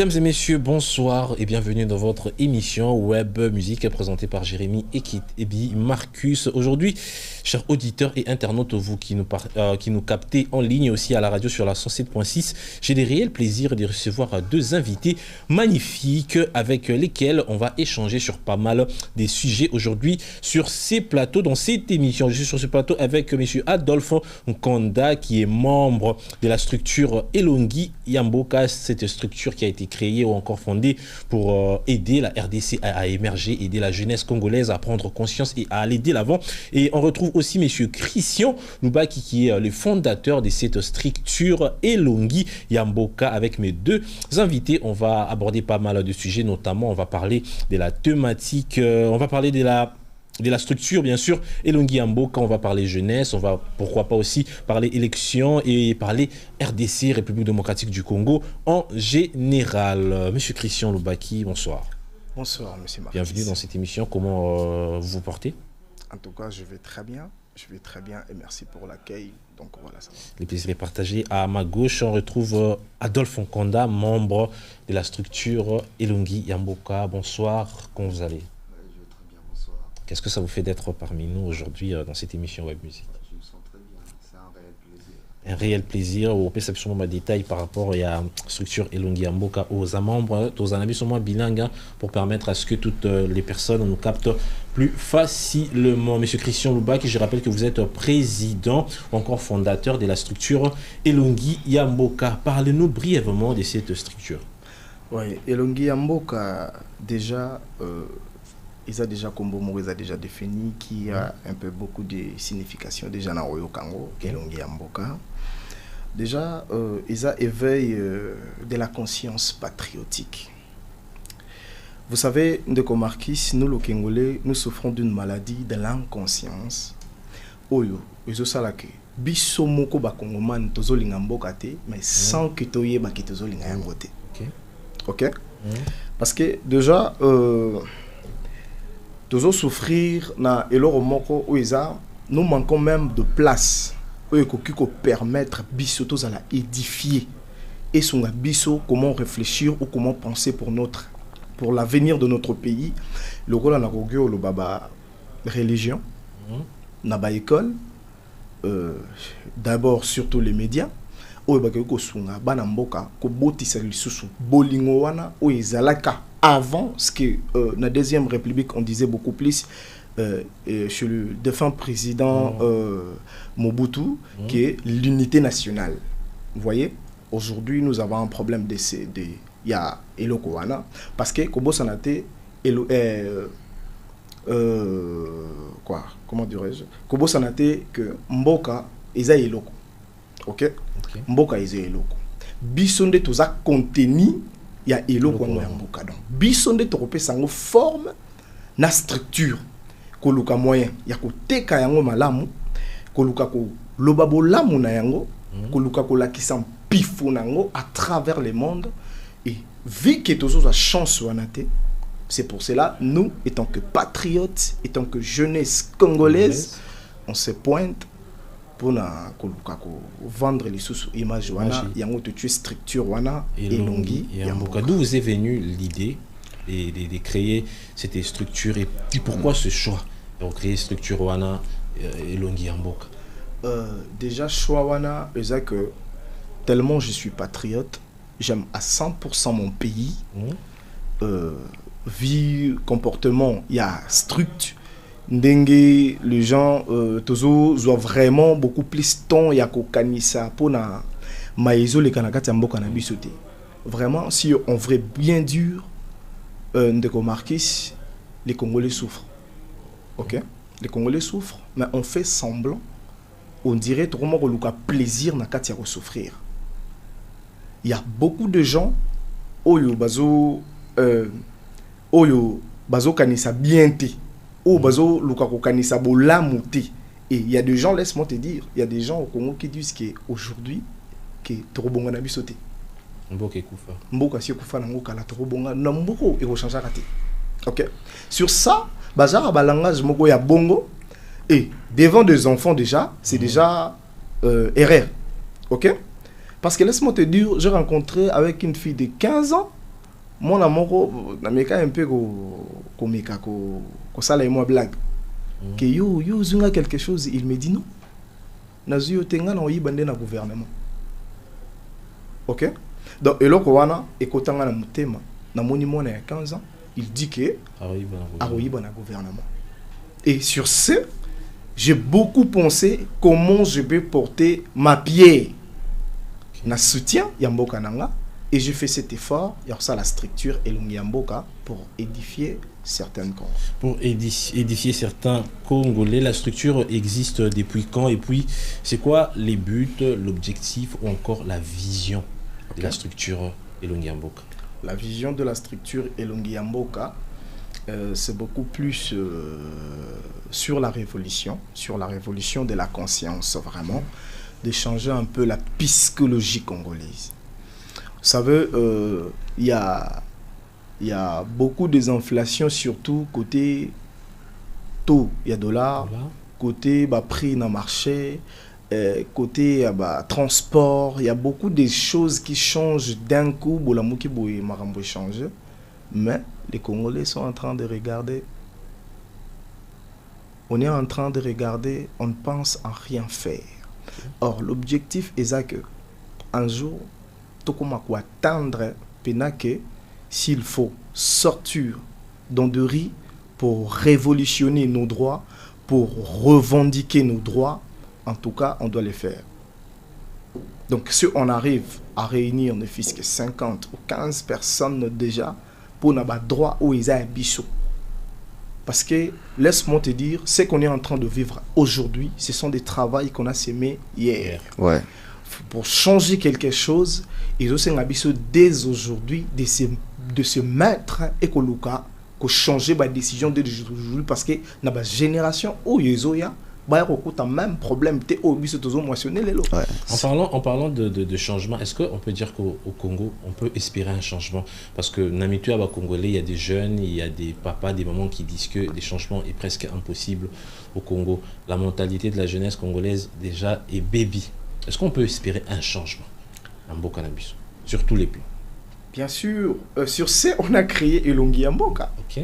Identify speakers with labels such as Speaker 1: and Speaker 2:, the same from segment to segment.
Speaker 1: Mesdames et messieurs, bonsoir et bienvenue dans votre émission Web Musique présentée par Jérémy Ebi Marcus. Aujourd'hui, chers auditeurs et internautes, vous qui nous captez en ligne aussi à la radio sur la 107.6, j'ai des réels plaisirs de recevoir deux invités magnifiques avec lesquels on va échanger sur pas mal des sujets aujourd'hui sur ces plateaux, dans cette émission. Je suis sur ce plateau avec monsieur Adolphe Nkonda qui est membre de la structure Elongi Yamboka, cette structure qui a été créée ou encore fondée pour aider la RDC à émerger, aider la jeunesse congolaise à prendre conscience et à aller de l'avant. Et on retrouve aussi monsieur Christian Loubaki qui est le fondateur de cette structure Elongi Yamboka. Avec mes deux invités, on va aborder pas mal de sujets, notamment on va parler de la thématique, on va parler de la structure, bien sûr, Elongi Yamboka, on va parler jeunesse, on va pourquoi pas aussi parler élections et parler RDC, République démocratique du Congo en général. Monsieur Christian Loubaki, bonsoir.
Speaker 2: Bonsoir, monsieur Marcus.
Speaker 1: Bienvenue dans cette émission. Comment vous vous portez?
Speaker 2: En tout cas, je vais très bien. Je vais très bien et merci pour l'accueil. Donc voilà, ça va.
Speaker 1: Le plaisir est partagé. À ma gauche, on retrouve Adolphe Nkonda, membre de la structure Elongi Yamboka. Bonsoir, comment vous allez? Qu'est-ce que ça vous fait d'être parmi nous aujourd'hui dans cette émission Web Musique?
Speaker 2: Je me sens très bien, c'est un réel plaisir.
Speaker 1: Un réel plaisir. On peut absolument des détails par rapport à la structure Elongi Yamboka aux membres, aux amis sûrement bilingues pour permettre à ce que toutes les personnes nous captent plus facilement. Monsieur Christian Loubaki, je rappelle que vous êtes président ou encore fondateur de la structure Elongi Yamboka. Parlez-nous brièvement de cette structure.
Speaker 2: Oui, Elongi Yamboka, déjà... ils ont déjà combo ils ont déjà défini qui a un peu beaucoup de signification déjà dans Oyo Kango, Elongi Yamboka. Déjà, ils ont éveillé de la conscience patriotique. Vous savez, Ndeko Marquis, nous, les Congolais, nous souffrons d'une maladie de l'inconscience. Oyo, ils ont salake. Biso moko ba Kongoman tozo lingamboka te, mais sans que toye ba ki tozo lingamboka te. Ok? Parce que déjà, toujours souffrir na eloro moko oiza, nous manquons même de place pour permettre biso tous à la édifier et son biso comment réfléchir ou comment penser pour l'avenir de notre pays. Le rôle na kogyo le baba religion na ba école, d'abord surtout les médias oyo ba ko sunga bana mboka ko botisa lisusu bolingo wana oizalaka. Avant, ce que la deuxième République, on disait beaucoup plus chez le défunt président Mobutu, qui est l'unité nationale. Vous voyez, aujourd'hui, nous avons un problème de il y a Eloko wana parce que Kobo Sanate comment dirais-je, Kobo Sanate que Mboka eza Eloko. OK? Mboka eza Eloko. Bisonde toza contenu il y a Eloko Yamboka. Donc bisonde torope sango forme na structure koluka moyen ya ko teka yango malamu koluka ko lobabo lamu na yango koluka ko lakisa pifo nango à travers le monde. Et vu que toujours la chance wanate, c'est pour cela nous étant que patriotes, étant que jeunesse congolaise, on se pointe pour vendre les sous-images wana yango te tuer structure wana Elongi Yamboka.
Speaker 1: D'où vous est venue l'idée de créer cette structure et puis pourquoi ce choix de créer structure wana Elongi Yamboka?
Speaker 2: Déjà choix wana c'est que tellement je suis patriote, j'aime à 100% mon pays. Vie, comportement, il y a structure. Ndenge, les gens ont vraiment beaucoup plus de temps ya kokanisa pour na maizo le kanakati mboka na bisote. Vraiment, si on vrai bien dur, Ndeko Marquis, les Congolais souffrent. Ok? Les Congolais souffrent, mais on fait semblant. On dirait trop qu'on a plaisir na kati ya souffrir. Il y a beaucoup de gens oyo bazo kanisa bien te. Oh, bazo lukako kanisa bolamu te. Et il y a des gens, laisse-moi te dire, il y a des gens au Congo qui disent qu'aujourd'hui, que Torobonga na bisote.
Speaker 1: Mboka kufa.
Speaker 2: Mboka si kufa na ngoka la Torobonga na mboko et rechange raté. OK. Sur ça, bazar balangage moko ya bongo et devant des enfants déjà, c'est déjà erreur. OK? Parce que laisse-moi te dire, j'ai rencontré avec une fille de 15 ans mon amour, nameka un peu komeka ko sala moi blague. Que yo zunga quelque chose, il me dit non. Nazu yo tenga na oyibande na gouvernement. OK? Donc eloko wana ekotanga na mutema na moni mona ya 15 ans, il dit que aroyiba na gouvernement. Et sur ce, j'ai beaucoup pensé comment je peux porter ma pierre. Na soutien Yamboka Nanga et je fais cet effort, il y a ça la structure et Yamboka pour édifier certaines Congolais. Pour
Speaker 1: édifier certains Congolais, la structure existe depuis quand et puis c'est quoi les buts, l'objectif ou encore la vision de la structure Elongi Yamboka?
Speaker 2: La vision de la structure Elongi Yamboka, c'est beaucoup plus sur la révolution de la conscience vraiment, de changer un peu la psychologie congolaise. Vous savez, il y a beaucoup des inflations, surtout côté taux, il y a dollar, côté prix dans le marché, côté transport, il y a beaucoup de choses qui changent d'un coup, mais les Congolais sont en train de regarder. On est en train de regarder, on ne pense à rien faire. Or, l'objectif est que un jour, tout comme attendre, que s'il faut sortir dans de riz pour révolutionner nos droits, pour revendiquer nos droits, en tout cas, on doit les faire. Donc, si on arrive à réunir ne fût-ce que 50 ou 15 personnes déjà, pour n'avoir droit aux Isaïe-Bissot. Parce que, laisse-moi te dire, ce qu'on est en train de vivre aujourd'hui, ce sont des travaux qu'on a sémés hier.
Speaker 3: Ouais.
Speaker 2: Pour changer quelque chose, ils ont dès aujourd'hui de se mettre et que changer la décision dès aujourd'hui parce que dans la génération où ils ont un même problème.
Speaker 1: En parlant de changement, est-ce qu'on peut dire qu'au Congo, on peut espérer un changement? Parce que Namitu à Congolais, il y a des jeunes, il y a des papas, des mamans qui disent que les changements est presque impossible au Congo. La mentalité de la jeunesse congolaise déjà est baby. Est-ce qu'on peut espérer un changement en Bokanabis sur tous les plans?
Speaker 2: Bien sûr. Sur ce, on a créé Elongi Yamboka.
Speaker 1: Ok.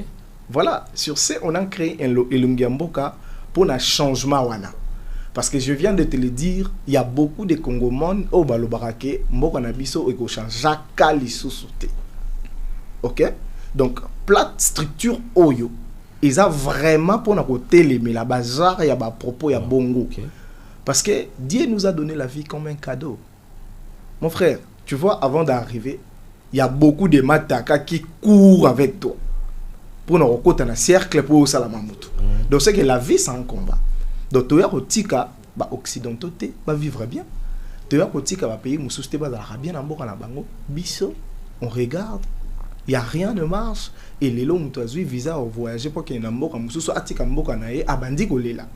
Speaker 2: Voilà. Sur ce, on a créé Elongi Yamboka pour un changement. Parce que je viens de te le dire, il y a beaucoup de Congomans au Balobarake, Mbokanabiso et Kali. Ok? Donc, plate structure Oyo, ils ont vraiment pour nous côté mais la bazar, il y a des propos, il y a bongo.
Speaker 1: Okay.
Speaker 2: Parce que Dieu nous a donné la vie comme un cadeau. Mon frère, tu vois, avant d'arriver, il y a beaucoup de mataka qui courent avec toi. Pour nous rencontrer dans un cercle pour Salamamutu. Donc c'est que la vie c'est un combat. Donc tu as otika ba occidentaux va vivre bien. Tu as otika va payer mususte ba bien en boka na bango. Biso, on regarde, il y a rien de marche et les longs tu as eu visa au voyager pour qu'il y ait un boka mususu atika mboka na ye abandi golela.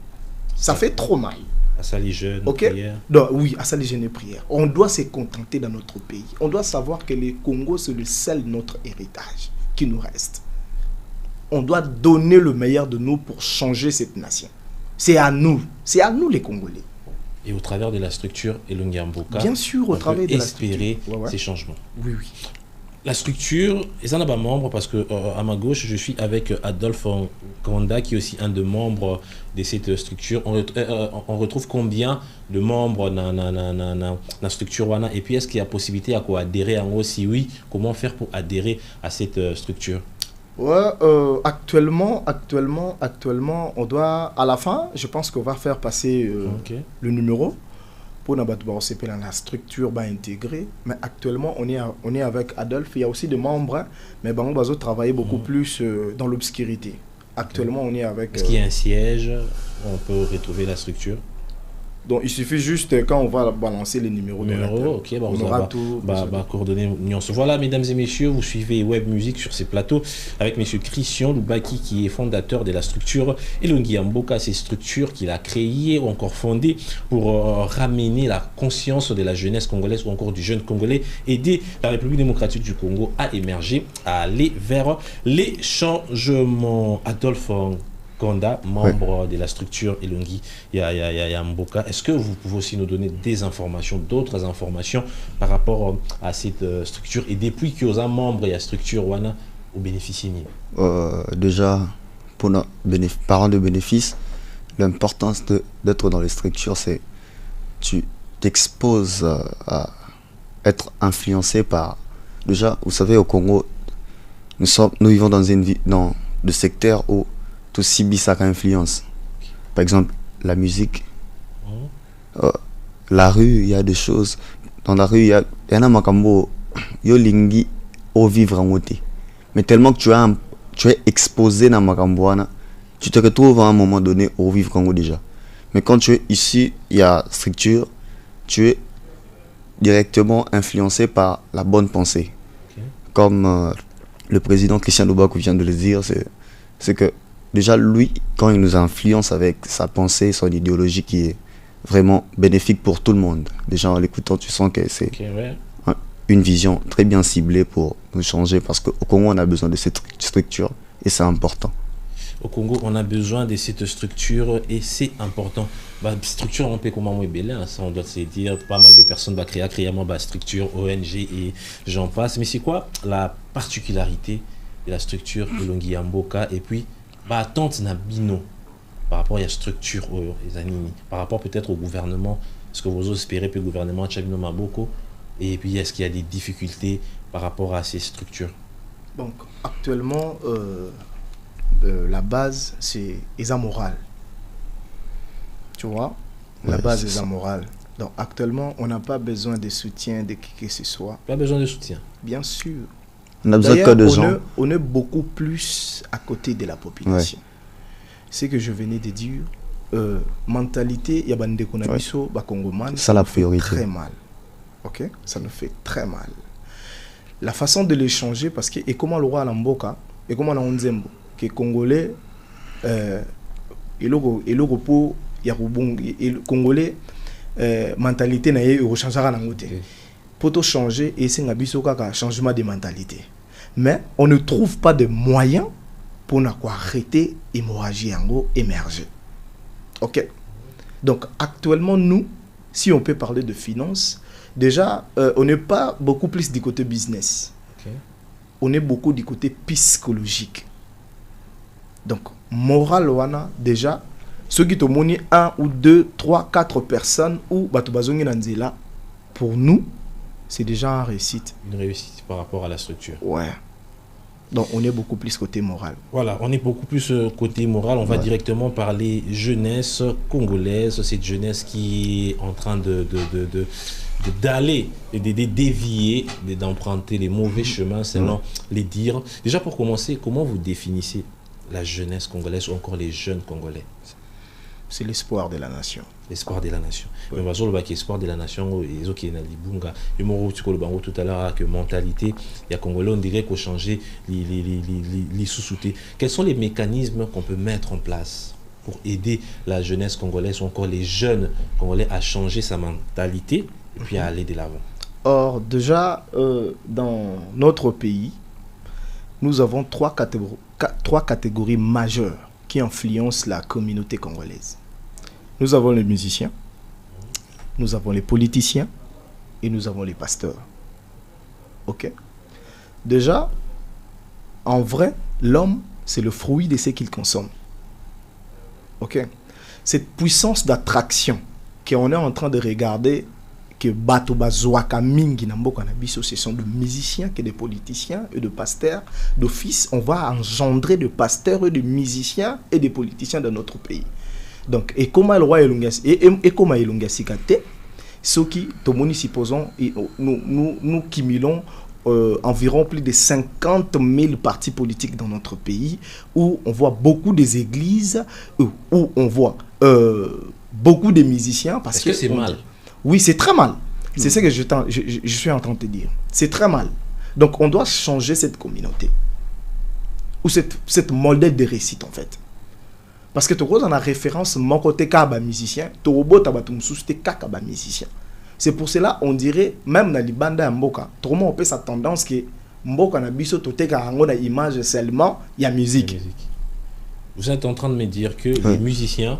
Speaker 2: Ça fait trop mal.
Speaker 1: À ça les jeunes,
Speaker 2: okay?
Speaker 1: Prière.
Speaker 2: Donc, oui, à ça les jeunes prières. On doit se contenter dans notre pays. On doit savoir que le Congo c'est le seul notre héritage qui nous reste. On doit donner le meilleur de nous pour changer cette nation. C'est à nous les Congolais.
Speaker 1: Et au travers de la structure Elongi Yamboka,
Speaker 2: bien sûr, au travers de la structure,
Speaker 1: espérer ces changements.
Speaker 2: Oui, oui.
Speaker 1: La structure, et ça n'a pas membre parce que à ma gauche, je suis avec Adolphe Kanda qui est aussi un des membres de cette structure. On retrouve combien de membres dans la structure wana? Et puis est-ce qu'il y a possibilité à quoi adhérer en haut? Si oui, comment faire pour adhérer à cette structure?
Speaker 2: Ouais, actuellement, on doit, à la fin, je pense qu'on va faire passer le numéro pour la structure intégrée. Mais actuellement, on est avec Adolphe. Il y a aussi des membres, mais on va travailler beaucoup plus dans l'obscurité. Actuellement, on est avec...
Speaker 1: Est-ce qu'il y a un siège? On peut retrouver la structure?
Speaker 2: Donc, il suffit juste quand on va balancer les numéros.
Speaker 1: Ok, on aura tout. Coordonnées. Voilà, mesdames et messieurs, vous suivez Web Musique sur ces plateaux avec M. Christian Loubaki, qui est fondateur de la structure Elongi Yamboka. C'est structure qu'il a créée ou encore fondée pour ramener la conscience de la jeunesse congolaise ou encore du jeune congolais, aider la République démocratique du Congo à émerger, à aller vers les changements. Adolphe Konda, membre de la structure Elongi ya Mboka. Est-ce que vous pouvez aussi nous donner des informations, d'autres informations par rapport à cette structure et depuis que vous êtes membre de la structure Wana au bénéficie?
Speaker 3: Déjà, pour nos parents de bénéfice, l'importance d'être dans les structures, c'est tu t'exposes à être influencé par... Déjà, vous savez, au Congo, nous vivons dans le secteur où tout subit sa influence. Par exemple, la musique, la rue, il y a des choses. Dans la rue, il y a un makambo, yo lingi au vivre en côté. Mais tellement que tu es exposé dans makambo, tu te retrouves à un moment donné au vivre en déjà. Mais quand tu es ici, il y a structure, tu es directement influencé par la bonne pensée. Comme le président Christian Lobakou vient de le dire, c'est que déjà, lui, quand il nous influence avec sa pensée, son idéologie qui est vraiment bénéfique pour tout le monde. Déjà, en l'écoutant, tu sens que c'est une vision très bien ciblée pour nous changer. Parce qu'au Congo, on a besoin de cette structure et c'est important.
Speaker 1: Au Congo, on a besoin de cette structure et c'est important. Structure, on peut comment ça on doit se dire, pas mal de personnes vont créer structure, ONG et j'en passe. Mais c'est quoi la particularité de la structure Elongi Mboka et puis attente Nabino par rapport à la structure par rapport peut-être au gouvernement, est-ce que vous espérez que le gouvernement Tchabino Maboko et puis est-ce qu'il y a des difficultés par rapport à ces structures?
Speaker 2: Donc actuellement la base c'est amoral, tu vois, la base est amorale. Donc actuellement on n'a pas besoin de soutien de qui que ce soit.
Speaker 1: Pas besoin de soutien,
Speaker 2: bien sûr.
Speaker 3: On a besoin que de gens.
Speaker 2: On est beaucoup plus à côté de la population. C'est que je venais de dire, mentalité, il y a des Konabiso, Bakongomane,
Speaker 3: ça la priorité.
Speaker 2: Très mal. Ok, ça nous fait très mal. La façon de l'échanger, parce que, et comment le roi Lamboka, et comment on dit que Congolais, et le repos, il y a Congolais, mentalité n'a eu rechangera dans le pour tout changer, et c'est un changement de mentalité. Mais on ne trouve pas de moyens pour arrêter l'hémorragie émerger. Ok. Donc actuellement, nous, si on peut parler de finances, déjà, on n'est pas beaucoup plus du côté business. Okay. On est beaucoup du côté psychologique. Donc, moral, déjà, ceux qui ont 1 ou 2, 3, 4 personnes ou là, pour nous, c'est déjà une réussite.
Speaker 1: Une réussite par rapport à la structure.
Speaker 2: Ouais. Donc on est beaucoup plus côté moral.
Speaker 1: Voilà, on est beaucoup plus côté moral. On va directement parler jeunesse congolaise. Cette jeunesse qui est en train d'aller, de dévier, d'emprunter les mauvais chemins selon les dires. Déjà pour commencer, comment vous définissez la jeunesse congolaise ou encore les jeunes congolais?
Speaker 2: C'est l'espoir de la nation.
Speaker 1: L'espoir de la nation. Mais on va dire l'espoir de la nation, ils ont qui est Libunga. Et moi, tout à l'heure, que mentalité, il y a Congolais, on dirait qu'on changeait les sous-soutés. Quels sont les mécanismes qu'on peut mettre en place pour aider la jeunesse congolaise ou encore les jeunes congolais à changer sa mentalité et puis à aller de l'avant?
Speaker 2: Or, déjà, dans notre pays, nous avons trois catégories majeures qui influencent la communauté congolaise. Nous avons les musiciens, nous avons les politiciens et nous avons les pasteurs. Ok? Déjà, en vrai, l'homme, c'est le fruit de ce qu'il consomme. Ok? Cette puissance d'attraction qu'on est en train de regarder, que Batoba Zouaka Mingi Namboka Nabiso, ce sont des musiciens, que des politiciens et des pasteurs. D'office, on va engendrer des pasteurs et des musiciens et des politiciens dans notre pays. Donc, et comment le roi et comment Elunga Sikate, ce qui, supposons, nous cumulons environ plus de 50 000 partis politiques dans notre pays, où on voit beaucoup des églises, où on voit beaucoup de musiciens. Parce
Speaker 1: que c'est mal?
Speaker 2: Oui, c'est très mal. C'est ce que je suis en train de te dire. C'est très mal. Donc, on doit changer cette communauté. Ou cette modèle de réussite, en fait. Parce que tu vois, on a référence, mon côté kaba musicien, tu robot kaba musicien. C'est pour cela, on dirait, même dans les bandes à Mboka, tout le monde a cette tendance que Mboka na biso tote ka une image seulement, il y a musique.
Speaker 1: Vous êtes en train de me dire que les musiciens,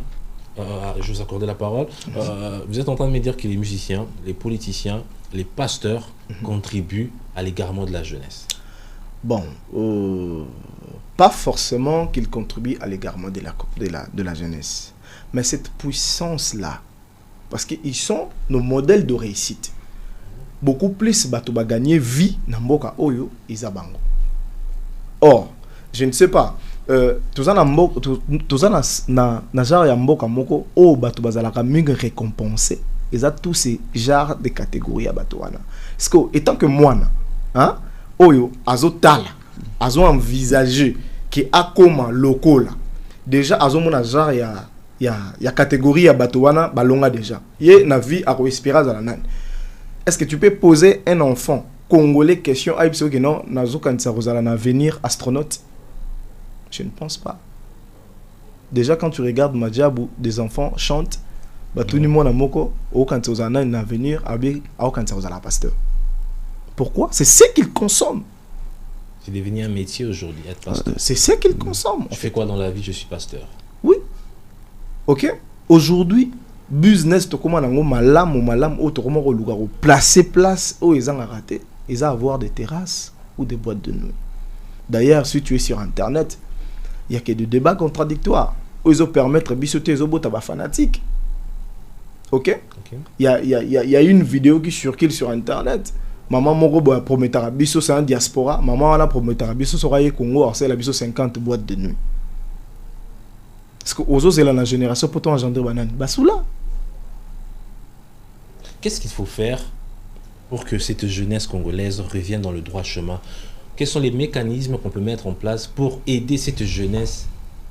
Speaker 1: je vous accorde la parole, vous êtes en train de me dire que les musiciens, les politiciens, les pasteurs contribuent à l'égarement de la jeunesse.
Speaker 2: Bon, pas forcément qu'ils contribuent à l'égarement de la jeunesse, mais cette puissance-là, parce qu'ils sont nos modèles de réussite. Beaucoup plus bato ba gagner vie na mboka oyo izabango. Or, je ne sais pas, tout ça na genre ya mboka moko o bato bazalaka mingi récompensé. Ils ont tous ces genres de catégories à bato wana. Parce que étant que moi hein, oyo azo tala, azo envisager que akoma lokola. Déjà azo mona genre ya catégorie à bato wana balonga déjà. Ye na vie a respirer za nan. Est-ce que tu peux poser un enfant congolais question à que non, nazo kanisa rozala na avenir astronaute? Je ne pense pas. Déjà quand tu regardes Madjabou, des enfants chantent, bah tout le monde a moko, au kanisa rozala un avenir, au kanisa rozala pasteur. Pourquoi? C'est ce qu'ils consomment.
Speaker 1: C'est devenu un métier aujourd'hui, être pasteur.
Speaker 2: C'est ce qu'ils consomment.
Speaker 1: Tu fais quoi dans la vie? Je suis pasteur.
Speaker 2: Oui. Ok. Aujourd'hui, business to comment nango malam o to comment relugaro placer place où ils ont raté, ils ont avoir des terrasses ou des boîtes de nuit. D'ailleurs, si tu es sur internet, il y a que des débats contradictoires où ils ont permettre bisoter les obos tabac fanatique. OK? Il y a une vidéo qui circule sur internet. Maman moko boya promettra biso c'est un diaspora, maman wana promettra biso sera Congo, c'est la biso 50 boîtes de nuit. Parce que aux autres, c'est la génération pour engendrer banane. Basoula.
Speaker 1: Qu'est-ce qu'il faut faire pour que cette jeunesse congolaise revienne dans le droit chemin? Quels sont les mécanismes qu'on peut mettre en place pour aider cette jeunesse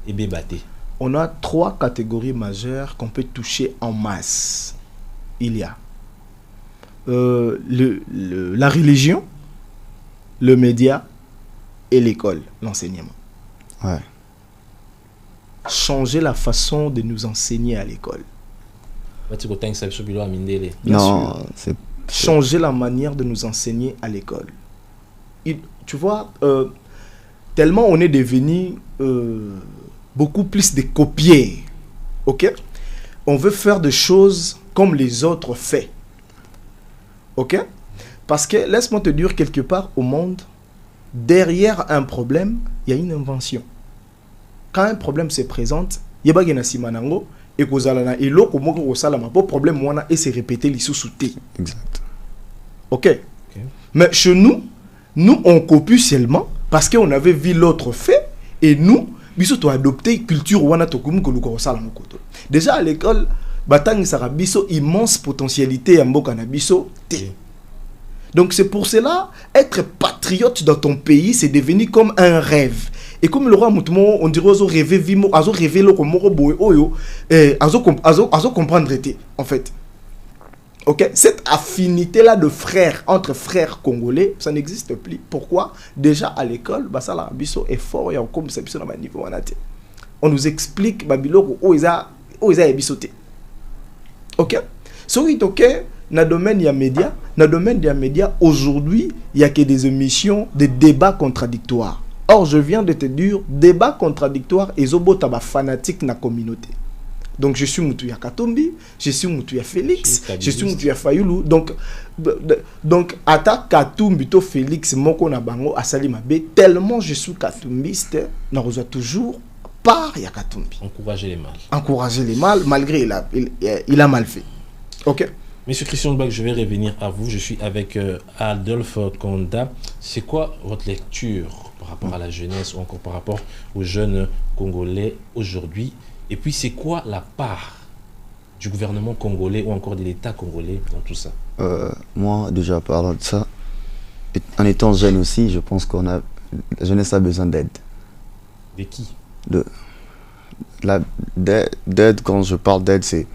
Speaker 1: et bébater?
Speaker 2: On a 3 catégories majeures qu'on peut toucher en masse. Il y a la religion, le média et l'école, l'enseignement.
Speaker 3: Ouais.
Speaker 2: Changer la façon de nous enseigner à l'école.
Speaker 3: Non, c'est...
Speaker 2: Changer la manière de nous enseigner à l'école. Tu vois, tellement on est devenu beaucoup plus des copiers. Ok? On veut faire des choses comme les autres font. Ok? Parce que, laisse-moi te dire, quelque part au monde, derrière un problème, il y a une invention. Quand un problème se présente, il y a des simanango et kozalana et l'autre moko salama pour problème wana et se répéter les sous-soutés.
Speaker 3: Exact.
Speaker 2: OK. Mais chez nous on copie seulement parce qu'on avait vu l'autre fait et nous biso to adopter culture wana to kumu ko luko salama koto. Déjà à l'école batang sara biso immense potentialité ya mboka na biso té. Donc c'est pour cela être patriote dans ton pays c'est devenu comme un rêve. Et comme le roi Moutoumon, on dirait qu'ils ont rêvé vimo, ils ont rêvé le komoro boy oyo, ils ont comprendre en fait. OK, cette affinité là de frères entre frères congolais, ça n'existe plus. Pourquoi? Déjà à l'école, bah ça là biso est fort et on comme ça biso na niveau wanate. On nous explique babilo où ils a bisoté. OK? So it OK, dans le domaine des médias, aujourd'hui, il y a que des émissions de débats contradictoires. Or, je viens de te dire, débat contradictoire et zobotaba fanatique na communauté. Donc, je suis Moutouya Katombi, je suis Moutouya Félix, je suis Moutouya Fayoulou. Donc, ata Katumbi to Félix, moko na bango, asali mabe, tellement je suis katumbiste, na reçoit toujours par ya Katumbi.
Speaker 1: Encourager les mâles.
Speaker 2: Encourager les mâles, malgré il a mal fait. OK?
Speaker 1: Monsieur Christian Bach, je vais revenir à vous. Je suis avec Adolphe Konda. C'est quoi votre lecture par rapport à la jeunesse ou encore par rapport aux jeunes Congolais aujourd'hui? Et puis, c'est quoi la part du gouvernement congolais ou encore de l'État congolais dans tout ça?
Speaker 3: Moi, déjà, parlant de ça, en étant jeune aussi, je pense la jeunesse a besoin d'aide.
Speaker 1: De qui?
Speaker 3: D'aide, quand je parle d'aide, c'est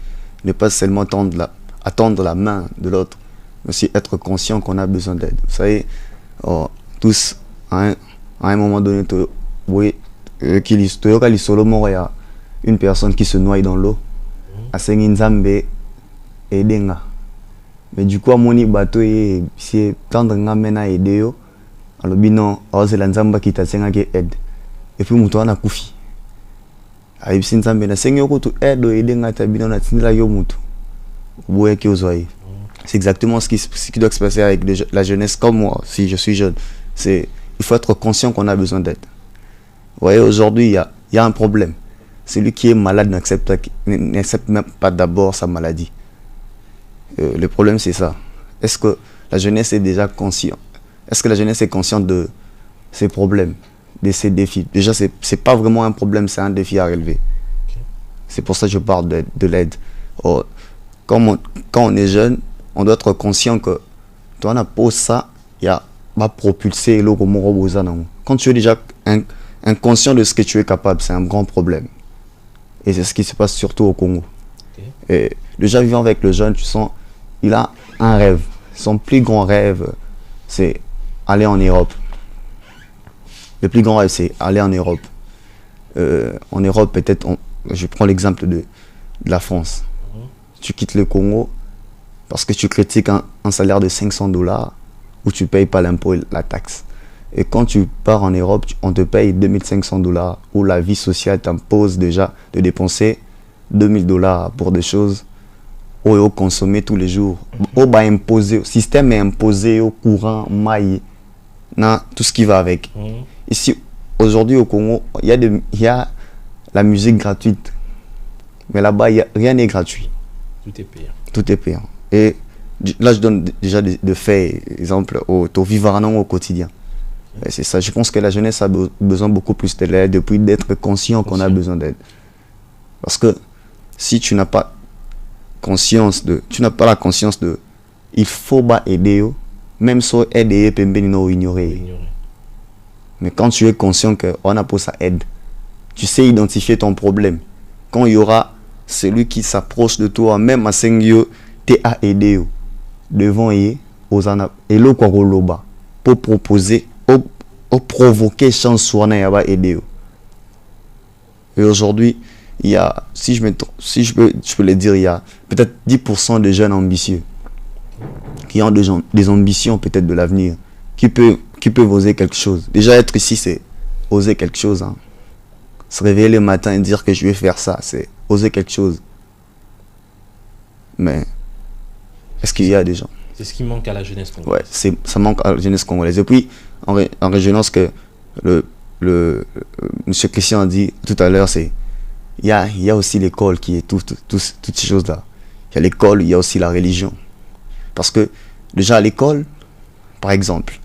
Speaker 3: ne pas seulement attendre la main de l'autre, mais aussi être conscient qu'on a besoin d'aide. Vous savez, tous, à un moment donné, il y a une personne qui se noie dans l'eau, à Senginzambe et Denga. Mais du coup, mon bateau est tendre à aider, alors non, c'est l'Anzamba qui t'a aide. Et puis, mon toit a koufi. ayib sinzambe na sengi okutu edo idenga tabino na tindela yo mutu boye ki ozoi. C'est exactement ce qui doit se passer avec la jeunesse comme moi, si je suis jeune. Il faut être conscient qu'on a besoin d'aide. Vous voyez, aujourd'hui, il y a un problème. Celui qui est malade n'accepte même pas d'abord sa maladie. Le problème, c'est ça. Est-ce que la jeunesse est déjà consciente? Est-ce que la jeunesse est consciente de ses problèmes, de ses défis? Déjà, c'est pas vraiment un problème, c'est un défi à relever. Okay. C'est pour ça que je parle de l'aide. Quand on est jeune, on doit être conscient que toi, on a posé ça, il y a pas propulser l'eau comme on. Quand tu es déjà inconscient de ce que tu es capable, c'est un grand problème. Et c'est ce qui se passe surtout au Congo. Okay. Et déjà vivant avec le jeune, tu sens, il a un rêve. Son plus grand rêve, c'est aller en Europe. Le plus grand rêve, c'est aller en Europe. En Europe, peut-être, je prends l'exemple de la France. Tu quittes le Congo parce que tu critiques un salaire de $500 où tu ne payes pas l'impôt et la taxe. Et quand tu pars en Europe, on te paye $2500 où la vie sociale t'impose déjà de dépenser $2000 pour des choses au consommer tous les jours. Au bas imposé, le système est imposé au courant, maille, tout ce qui va avec. Ici, aujourd'hui au Congo, il y a la musique gratuite. Mais là-bas, rien n'est gratuit.
Speaker 1: Tout est payant.
Speaker 3: Tout est payant. Et là, je donne déjà des faits, exemple, au vivre au quotidien. C'est ça. Je pense que la jeunesse a besoin beaucoup plus de l'aide, depuis d'être conscient qu'on a besoin d'aide. Parce que si tu n'as pas la conscience de, il faut pas aider, même si aider, ignorer. Mais quand tu es conscient qu'on a pour ça aide, tu sais identifier ton problème. Quand il y aura celui qui s'approche de toi, même à Sengyo, t'es à aider devant et le Kwaroloba pour proposer, pour provoquer chance soit à aider. Et aujourd'hui, il y a, si je peux le dire, il y a peut-être 10% de jeunes ambitieux qui ont des ambitions peut-être de l'avenir, qui peuvent oser quelque chose. Déjà être ici, c'est oser quelque chose. Hein. Se réveiller le matin et dire que je vais faire ça, c'est oser quelque chose. Mais est-ce qu'il y a des gens?
Speaker 1: C'est ce qui manque à la jeunesse congolaise.
Speaker 3: Ouais, ça manque à la jeunesse congolaise. Et puis, en régionant ce que M. Christian a dit tout à l'heure, c'est il y a aussi l'école qui est toutes ces choses-là. Il y a l'école, il y a aussi la religion. Parce que déjà à l'école, par exemple,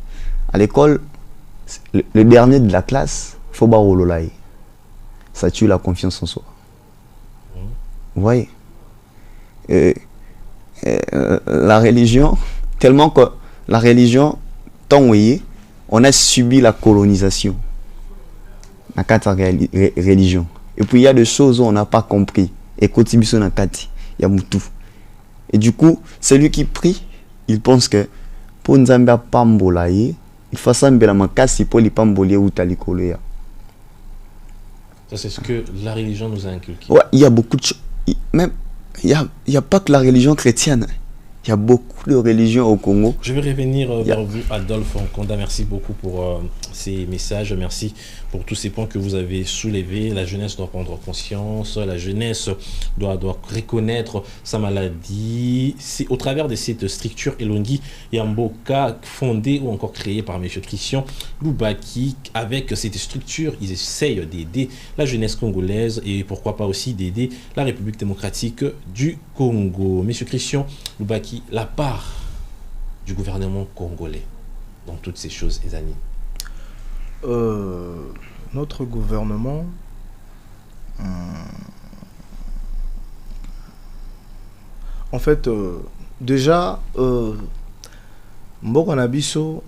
Speaker 3: à l'école, le dernier de la classe, faut pas rouler. Ça tue la confiance en soi. Vous voyez, la religion, tellement que la religion, tant on a subi la colonisation. La religion. Et puis il y a des choses où on n'a pas compris. Et quand il y a tout. Et du coup, celui qui prie, il pense que pour Nzamba Pambolaye, il faut ça mbela makasi pour les Pambolier ou Talikoloya.
Speaker 1: Ça, c'est ce que la religion nous a inculqué.
Speaker 3: Ouais, il y a beaucoup de choses. Même, il y a pas que la religion chrétienne. Il y a beaucoup de religions au Congo.
Speaker 1: Je vais revenir vers vous, Adolphe Nkonda. Merci beaucoup pour ces messages. Merci pour tous ces points que vous avez soulevés. La jeunesse doit prendre conscience. La jeunesse doit reconnaître sa maladie. C'est au travers de cette structure Elongi Yamboka fondée ou encore créée par M. Christian Loubaki. Avec cette structure, ils essayent d'aider la jeunesse congolaise et pourquoi pas aussi d'aider la République démocratique du Congo. M. Christian Loubaki, la part du gouvernement congolais dans toutes ces choses, Ezani?
Speaker 2: Notre gouvernement en fait déjà Mboka Nabiso,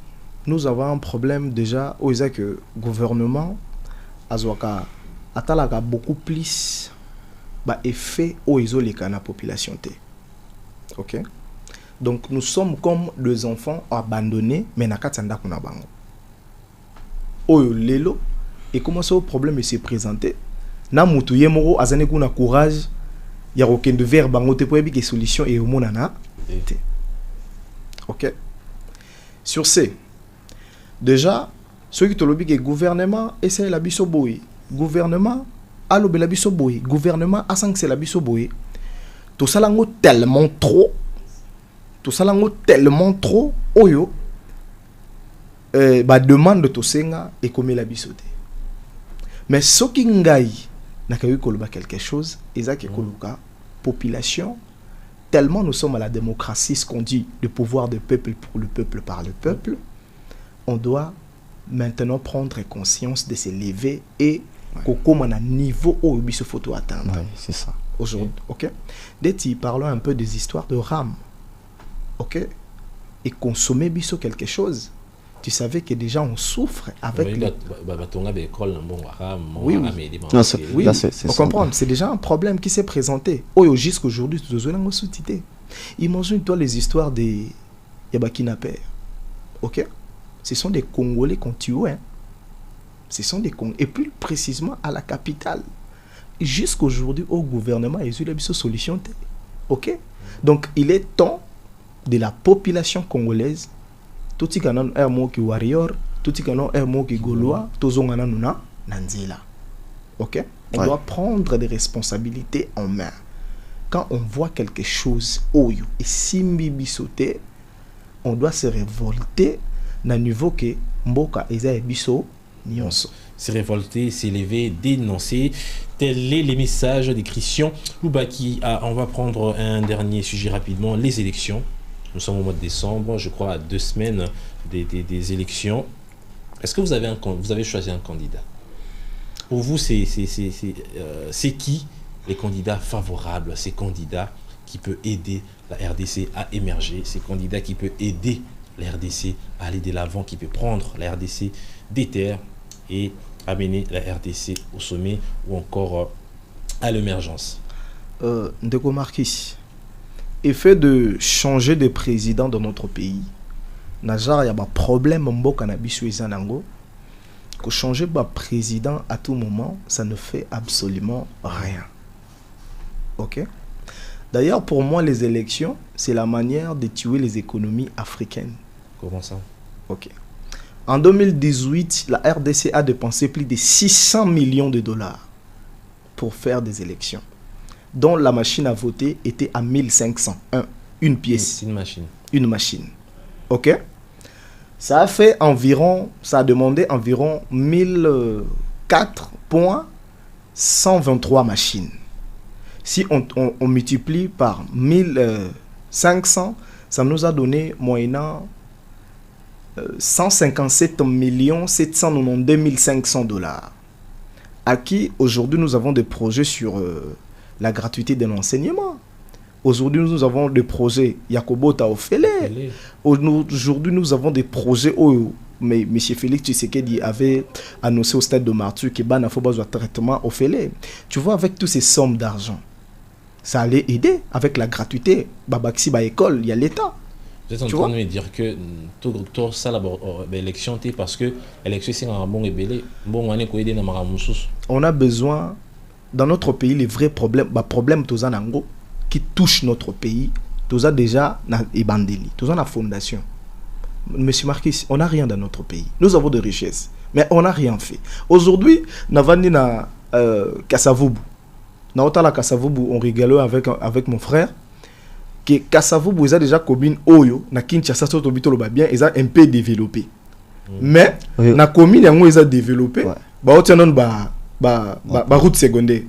Speaker 2: nous avons un problème déjà où il que le gouvernement azwaka atalaka beaucoup plus effet au isolé la population. Ok, donc nous sommes comme des enfants abandonnés mais na katanda kuna bango oyo lelo et comment ce problème s'est présenté na mutu yemoro azane kuna courage ya aucun de vers bango te pour que solution et au monana. Ok, sur ce déjà ceux qui te lobby que gouvernement essaye la biso boy gouvernement allo belabiso boy gouvernement a sanctionné la biso boy tout ça lango tellement trop oyo ba demande to senga et comme la bisote mais soki ngai nakayi koloba quelque chose ezaki koluka population tellement nous sommes à la démocratie ce qu'on dit le pouvoir du peuple pour le peuple par le peuple on doit maintenant prendre conscience de s'élever et comme à un niveau où il faut atteindre.
Speaker 3: Ouais, c'est ça.
Speaker 2: Aujourd'hui, ok. Dès parlons un peu des histoires de RAM, ok. Et consommer biso quelque chose. Tu savais que déjà on souffre avec.
Speaker 1: Oui,
Speaker 2: oui. Là, on comprend. C'est déjà un problème qui s'est présenté. Oh, jusqu'aujourd'hui, tu dois nous sous-titer. Imagine-toi les histoires des Yabakinaper, ok. Ce sont des Congolais qu'on tue, hein. Ce sont des Congolais. Et plus précisément à la capitale. Jusqu'aujourd'hui, au gouvernement, ils ont eu des solutions. Ok? Donc, il est temps de la population congolaise, tout ce qui est un mot qui warrior, tout ce qui est un mot qui gaulois, tout ce qui est nanzila. Ok? On doit prendre des responsabilités en main. Quand on voit quelque chose, et simbi bisoté, on doit se révolter na niveau que mboka eza biso nyonso.
Speaker 1: Se révolter, s'élever, dénoncer. Tel est les messages des Christian Loubaki. On va prendre un dernier sujet rapidement, les élections. Nous sommes au mois de décembre, je crois à 2 semaines des élections. Est-ce que vous avez choisi un candidat? Pour vous, c'est qui les candidats favorables, ces candidats qui peuvent aider la RDC à émerger, ces candidats qui peuvent aider la RDC à aller de l'avant, qui peut prendre la RDC des terres et amener la RDC au sommet ou encore à l'émergence?
Speaker 2: Ndeko Marquis, effet de changer de président dans notre pays, Najar, il y a un problème mboka na biso ezanango, que changer de président à tout moment, ça ne fait absolument rien. Ok? D'ailleurs, pour moi, les élections, c'est la manière de tuer les économies africaines.
Speaker 1: Comment ça?
Speaker 2: Ok. En 2018, la RDC a dépensé plus de 600 millions de dollars pour faire des élections, dont la machine à voter était à 1500, une pièce.
Speaker 1: Une machine.
Speaker 2: Une machine. Ok? Ça a fait environ, ça a demandé environ 1004,123 machines. Si on multiplie par 1500, ça nous a donné moyennant 157 792 500 dollars. À qui aujourd'hui nous avons des projets sur la gratuité de l'enseignement. Aujourd'hui nous avons des projets Yakobota Ofele. Aujourd'hui nous avons des projets où mais M. Félix Tshisekedi avait annoncé au stade de Martyr que Bana faut besoin de traitement Ofele. Tu vois, avec toutes ces sommes d'argent, ça allait aider avec la gratuité. Babaxi ba école, il y a l'État.
Speaker 1: Vous êtes en train de me dire que tout ça l'élection parce que l'élection c'est un bon ébélé, bon on est na maramusus.
Speaker 2: On a besoin dans notre pays les vrais problèmes, problème tozanango qui touche notre pays, toza déjà na ebandeli, toza na fondation. Monsieur Marquis, on n'a rien dans notre pays. Nous avons des richesses, mais on n'a rien fait. Aujourd'hui, navandi na Kasavubu. Na otala Kasavubu, on rigolait avec mon frère. Que Kasavubu a déjà commune Oyo, na Kinshasa soto bitolo ba bien, ils ont un peu développé. Mais na commune yango ils ont développé. Ba otianon ba route secondaire.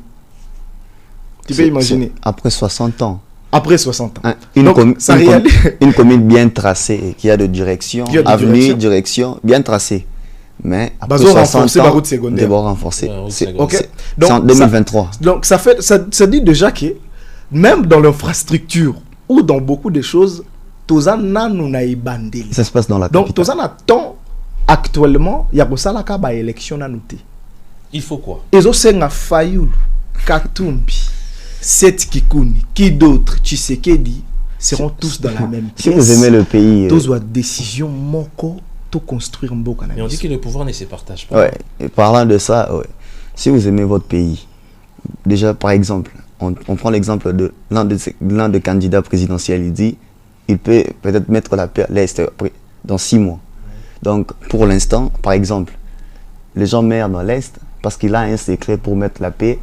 Speaker 2: Tu peux imaginer.
Speaker 3: Après 60 ans.
Speaker 2: Après 60 ans.
Speaker 3: Une commune bien tracée, qui a de direction, avenue, direction, bien tracée. Mais après 60 ans, d'abord renforcé. C'est en 2023.
Speaker 2: Donc ça dit déjà que même dans l'infrastructure ou dans beaucoup de choses, ça
Speaker 3: se passe dans la capitale.
Speaker 2: Donc Tozan attend actuellement, il y a pour ça la élection à noter.
Speaker 1: Il faut quoi?
Speaker 2: Et aussi na Fayoulou, Katumbi, Seth Kikouni, qui d'autres, Tshisekedi, seront tous dans la même pièce.
Speaker 3: Si vous aimez le pays,
Speaker 2: tous doivent décision moko tout construire un beau Canada.
Speaker 1: Mais on dit que le pouvoir ne se partage pas.
Speaker 3: Ouais. Et parlant de ça, ouais. Si vous aimez votre pays, déjà par exemple, on prend l'exemple de l'un des candidats présidentiels, il dit il peut peut-être mettre la paix à l'Est dans 6 mois. Donc pour l'instant, par exemple, les gens meurent dans l'Est, parce qu'il a un secret pour mettre la paix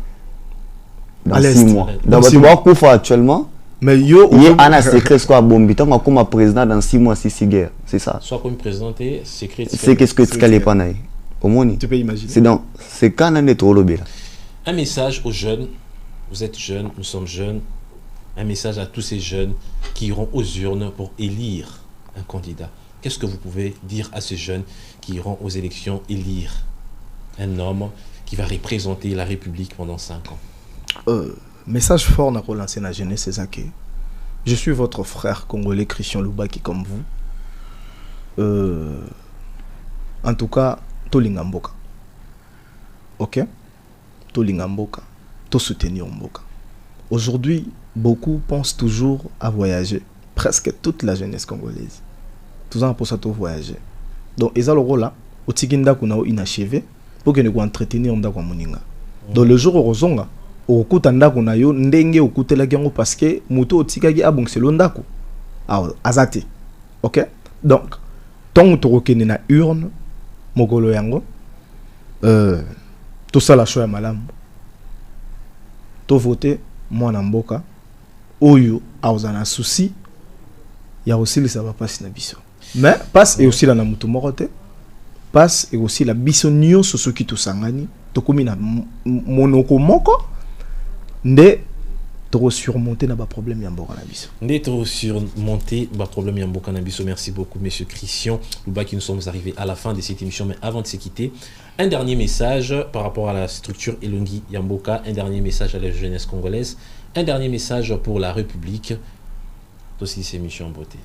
Speaker 3: dans
Speaker 2: À l'Est.
Speaker 3: 6 mois.
Speaker 2: Dans
Speaker 3: Donc,
Speaker 2: 6
Speaker 3: tu
Speaker 2: mois.
Speaker 3: vois qu'on actuellement,
Speaker 2: Mais yo,
Speaker 3: il y a un secret soit bombi, tant comme président dans 6 mois, 6 guerres. C'est ça.
Speaker 1: Soit comme présenté, secret.
Speaker 3: C'est qu'est-ce que tu
Speaker 2: c'est-
Speaker 3: n'as pas naï. Au moins,
Speaker 2: tu peux imaginer.
Speaker 3: c'est quand on est trop lobé là.
Speaker 1: Un message aux jeunes, vous êtes jeunes, nous sommes jeunes, un message à tous ces jeunes qui iront aux urnes pour élire un candidat. Qu'est-ce que vous pouvez dire à ces jeunes qui iront aux élections élire un homme qui va représenter la République pendant 5 ans?
Speaker 2: Message fort na relancer la jeunesse, c'est ça que je suis votre frère congolais Christian Loubaki comme vous. En tout cas, Tolinga Mboka. Ok? Tolinga Mboka. To soutenir Mboka. Aujourd'hui, beaucoup pensent toujours à voyager. Presque toute la jeunesse congolaise. Tout ça pour ça to voyager. Donc, ils ont le rôle là. Au Tiginda qu'on a inachevé pour que nous entretenir Mda kwa Moninga. Donc, le jour où Rozonga, okuta ndako na yo ndenge okutelaki yango parce que moto otikaki abongselo ndako azate. Ok? Donc tant tokokende na urne mokolo yango tosala choix ya malamu to voter mwana mboka oyo aza na souci ya kosilisa bapasi na biso, mais passe et aussi la na mutu moko te, passe et aussi la biso nyonso soki tosangani tokomi na monoko moko nde to surmonter na ba problème ya mboka na biso.
Speaker 1: Nde to surmonter ba problème ya mboka na biso. Merci beaucoup monsieur Christian Loubaki. Nous sommes arrivés à la fin de cette émission, mais avant de se quitter, un dernier message par rapport à la structure Elongi Yamboka, un dernier message à la jeunesse congolaise, un dernier message pour la République. Aussi ces émissions en beauté.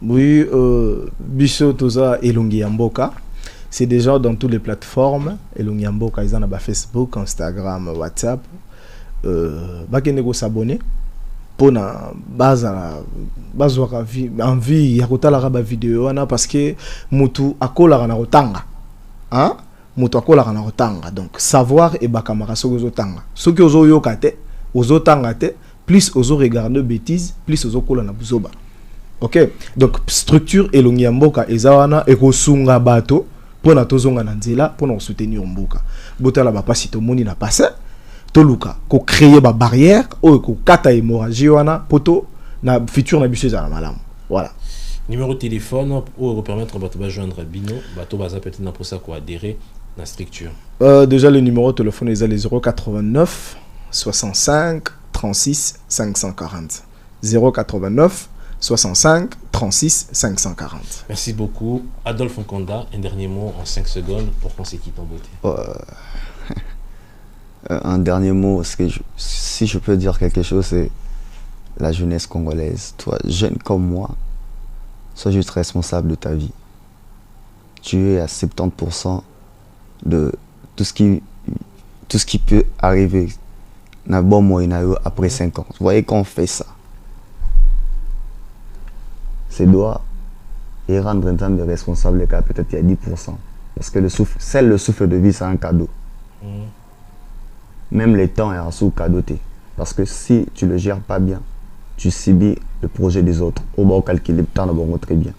Speaker 2: Oui, biso toza Elongi Yamboka. C'est déjà dans toutes les plateformes. Elongi Yamboka, ils en ont Facebook, Instagram, WhatsApp. Bakende ko s'abonner pour na base envie ya kotala ba vidéo wana parce que mutu akola na rotanga hein mutu akola na rotanga, donc savoir et bakamara soki ozotanga soki ozoyoka te ozotanga te plus ozo regarder bêtises plus ozokola na buzoba. OK, donc structure Elongi Yamboka ezawana ekosunga bato pona tozonga na nzela pona soutenir mboka botala ba pasi to moni na passé toluka ko créer ba barrière ou ko kata hémorragie wana poto na futur na biso za malamu. Voilà.
Speaker 1: Numéro de téléphone pour permettre bato ba joindre Bino, bato baza peut-être na pour ça ko adhérer na structure.
Speaker 2: Déjà le numéro de téléphone est les 089 65 36 540. 089 65 36 540.
Speaker 1: Merci beaucoup. Adolphe Nkonda, un dernier mot en 5 secondes pour qu'on se quitte en beauté.
Speaker 3: Un dernier mot, si je peux dire quelque chose, c'est la jeunesse congolaise. Toi, jeune comme moi, sois juste responsable de ta vie. Tu es à 70% de tout ce qui peut arriver après 5 ans. Vous voyez qu'on fait ça. C'est doigt et rendre un temps de responsable car peut-être il y a 10%. Parce que le souffle de vie, c'est un cadeau. Même les temps est un sous-cadeau. Parce que si tu ne le gères pas bien, tu subis le projet des autres. Au bas, calculer le temps d'abord très bien.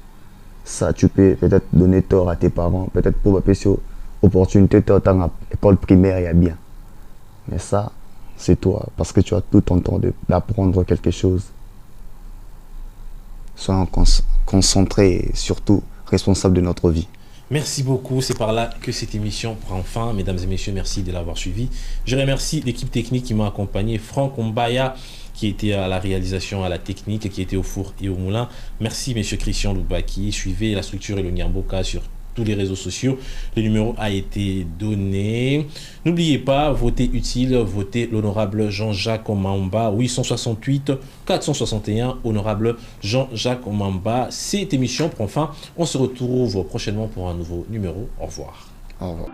Speaker 3: Ça, tu peux peut-être donner tort à tes parents, peut-être pour une opportunité, tu as une école primaire, il y a bien. Mais ça, c'est toi, parce que tu as tout ton temps d'apprendre quelque chose. Sois concentré et surtout responsable de notre vie.
Speaker 1: Merci beaucoup, c'est par là que cette émission prend fin. Mesdames et messieurs, merci de l'avoir suivi. Je remercie l'équipe technique qui m'a accompagné, Franck Ombaya qui était à la réalisation, à la technique, qui était au four et au moulin. Merci monsieur Christian Loubaki. Suivez la structure Elongi Yamboka sur tous les réseaux sociaux. Le numéro a été donné. N'oubliez pas, votez utile, votez l'honorable Jean-Jacques Omamba, 868 461, honorable Jean-Jacques Omamba. Cette émission prend fin. On se retrouve prochainement pour un nouveau numéro. Au revoir.
Speaker 3: Au revoir.